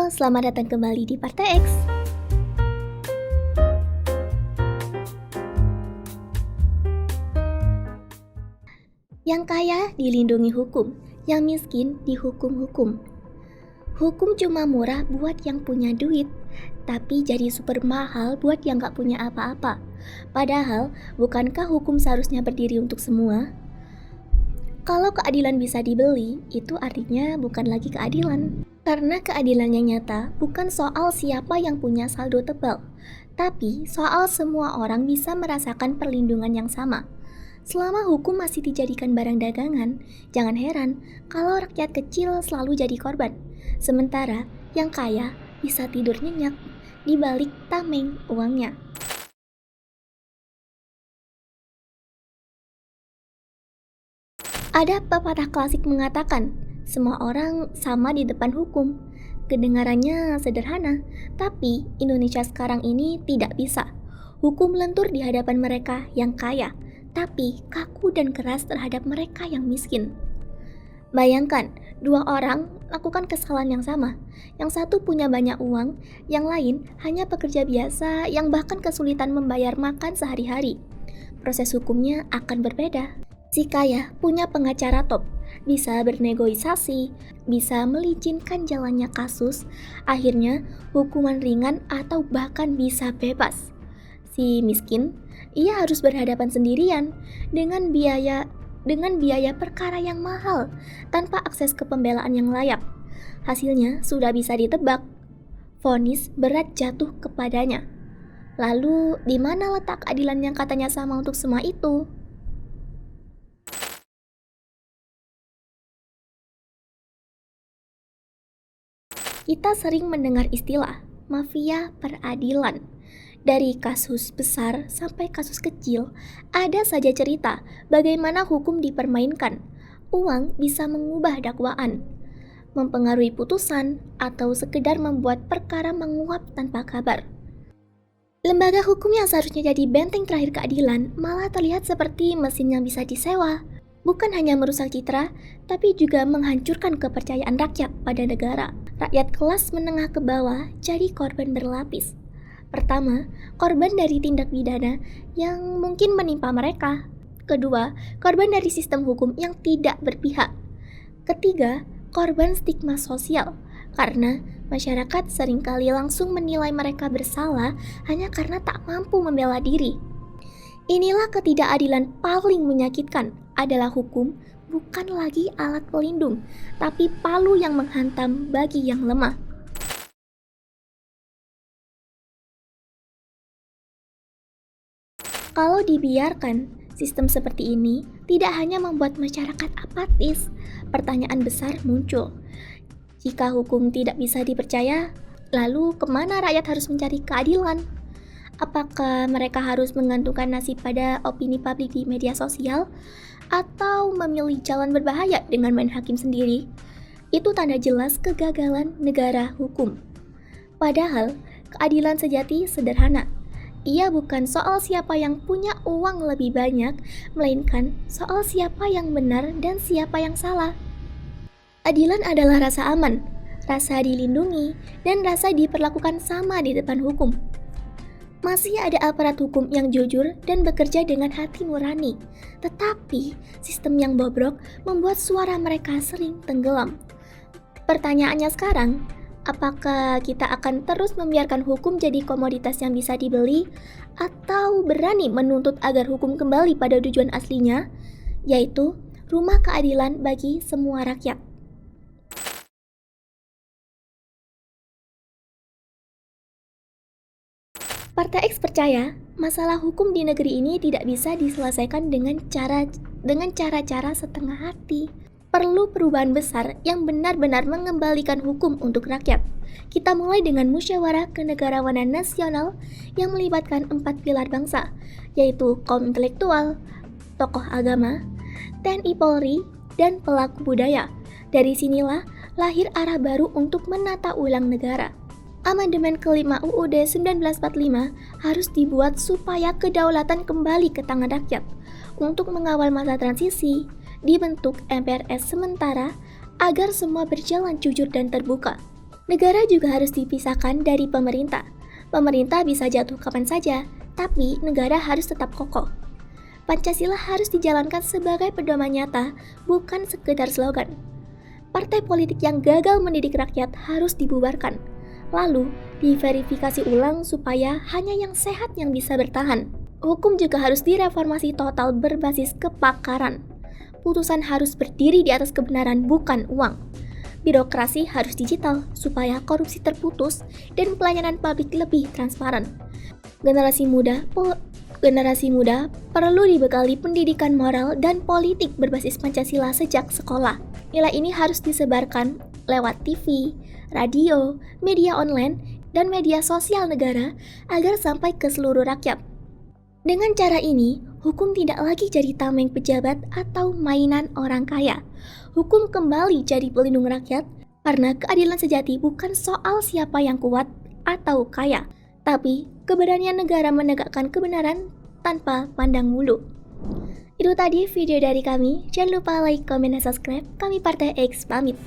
Halo, selamat datang kembali di Partai X. Yang kaya dilindungi hukum, yang miskin dihukum hukum. Hukum cuma murah buat yang punya duit, tapi jadi super mahal buat yang gak punya apa-apa. Padahal, bukankah hukum seharusnya berdiri untuk semua? Kalau keadilan bisa dibeli, itu artinya bukan lagi keadilan. Karena keadilan yang nyata bukan soal siapa yang punya saldo tebal, tapi soal semua orang bisa merasakan perlindungan yang sama. Selama hukum masih dijadikan barang dagangan, jangan heran kalau rakyat kecil selalu jadi korban. Sementara yang kaya bisa tidur nyenyak di balik tameng uangnya. Ada pepatah klasik mengatakan, semua orang sama di depan hukum. Kedengarannya sederhana, tapi Indonesia sekarang ini tidak bisa. Hukum lentur di hadapan mereka yang kaya, tapi kaku dan keras terhadap mereka yang miskin. Bayangkan, dua orang lakukan kesalahan yang sama. Yang satu punya banyak uang, yang lain hanya pekerja biasa yang bahkan kesulitan membayar makan sehari-hari. Proses hukumnya akan berbeda. Si kaya punya pengacara top, bisa bernegosiasi, bisa melicinkan jalannya kasus, akhirnya hukuman ringan atau bahkan bisa bebas. Si miskin, ia harus berhadapan sendirian dengan biaya perkara yang mahal, tanpa akses ke pembelaan yang layak. Hasilnya sudah bisa ditebak, vonis berat jatuh kepadanya. Lalu, di mana letak keadilan yang katanya sama untuk semua itu? Kita sering mendengar istilah mafia peradilan. Dari kasus besar sampai kasus kecil, ada saja cerita bagaimana hukum dipermainkan. Uang bisa mengubah dakwaan, mempengaruhi putusan, atau sekedar membuat perkara menguap tanpa kabar. Lembaga hukum yang seharusnya jadi benteng terakhir keadilan malah terlihat seperti mesin yang bisa disewa. Bukan hanya merusak citra, tapi juga menghancurkan kepercayaan rakyat pada negara. Rakyat kelas menengah ke bawah jadi korban berlapis. Pertama, korban dari tindak pidana yang mungkin menimpa mereka. Kedua, korban dari sistem hukum yang tidak berpihak. Ketiga, korban stigma sosial, karena masyarakat seringkali langsung menilai mereka bersalah hanya karena tak mampu membela diri. Inilah ketidakadilan paling menyakitkan, adalah hukum bukan lagi alat pelindung, tapi palu yang menghantam bagi yang lemah. Kalau dibiarkan, sistem seperti ini tidak hanya membuat masyarakat apatis, pertanyaan besar muncul. Jika hukum tidak bisa dipercaya, lalu kemana rakyat harus mencari keadilan? Apakah mereka harus menggantungkan nasib pada opini publik di media sosial? Atau memilih jalan berbahaya dengan main hakim sendiri? Itu tanda jelas kegagalan negara hukum. Padahal, keadilan sejati sederhana. Ia bukan soal siapa yang punya uang lebih banyak, melainkan soal siapa yang benar dan siapa yang salah. Adilan adalah rasa aman, rasa dilindungi, dan rasa diperlakukan sama di depan hukum. Masih ada aparat hukum yang jujur dan bekerja dengan hati nurani, tetapi sistem yang bobrok membuat suara mereka sering tenggelam. Pertanyaannya sekarang, apakah kita akan terus membiarkan hukum jadi komoditas yang bisa dibeli, atau berani menuntut agar hukum kembali pada tujuan aslinya, yaitu rumah keadilan bagi semua rakyat? Partai X percaya masalah hukum di negeri ini tidak bisa diselesaikan dengan cara-cara setengah hati. Perlu perubahan besar yang benar-benar mengembalikan hukum untuk rakyat. Kita mulai dengan musyawarah kenegarawanan nasional yang melibatkan 4 pilar bangsa, yaitu kaum intelektual, tokoh agama, TNI Polri, dan pelaku budaya. Dari sinilah lahir arah baru untuk menata ulang negara. Amandemen kelima UUD 1945 harus dibuat supaya kedaulatan kembali ke tangan rakyat. Untuk mengawal masa transisi, dibentuk MPRS sementara agar semua berjalan jujur dan terbuka. Negara juga harus dipisahkan dari pemerintah. Pemerintah bisa jatuh kapan saja, tapi negara harus tetap kokoh. Pancasila harus dijalankan sebagai pedoman nyata, bukan sekedar slogan. Partai politik yang gagal mendidik rakyat harus dibubarkan, lalu diverifikasi ulang supaya hanya yang sehat yang bisa bertahan. Hukum juga harus direformasi total berbasis kepakaran. Putusan harus berdiri di atas kebenaran, bukan uang. Birokrasi harus digital supaya korupsi terputus dan pelayanan publik lebih transparan. Generasi muda perlu dibekali pendidikan moral dan politik berbasis Pancasila sejak sekolah. Nilai ini harus disebarkan lewat TV, radio, media online, dan media sosial negara agar sampai ke seluruh rakyat. Dengan cara ini, hukum tidak lagi jadi tameng pejabat atau mainan orang kaya. Hukum kembali jadi pelindung rakyat karena keadilan sejati bukan soal siapa yang kuat atau kaya, tapi keberanian negara menegakkan kebenaran tanpa pandang bulu. Itu tadi video dari kami. Jangan lupa like, komen, dan subscribe. Kami Partai X pamit.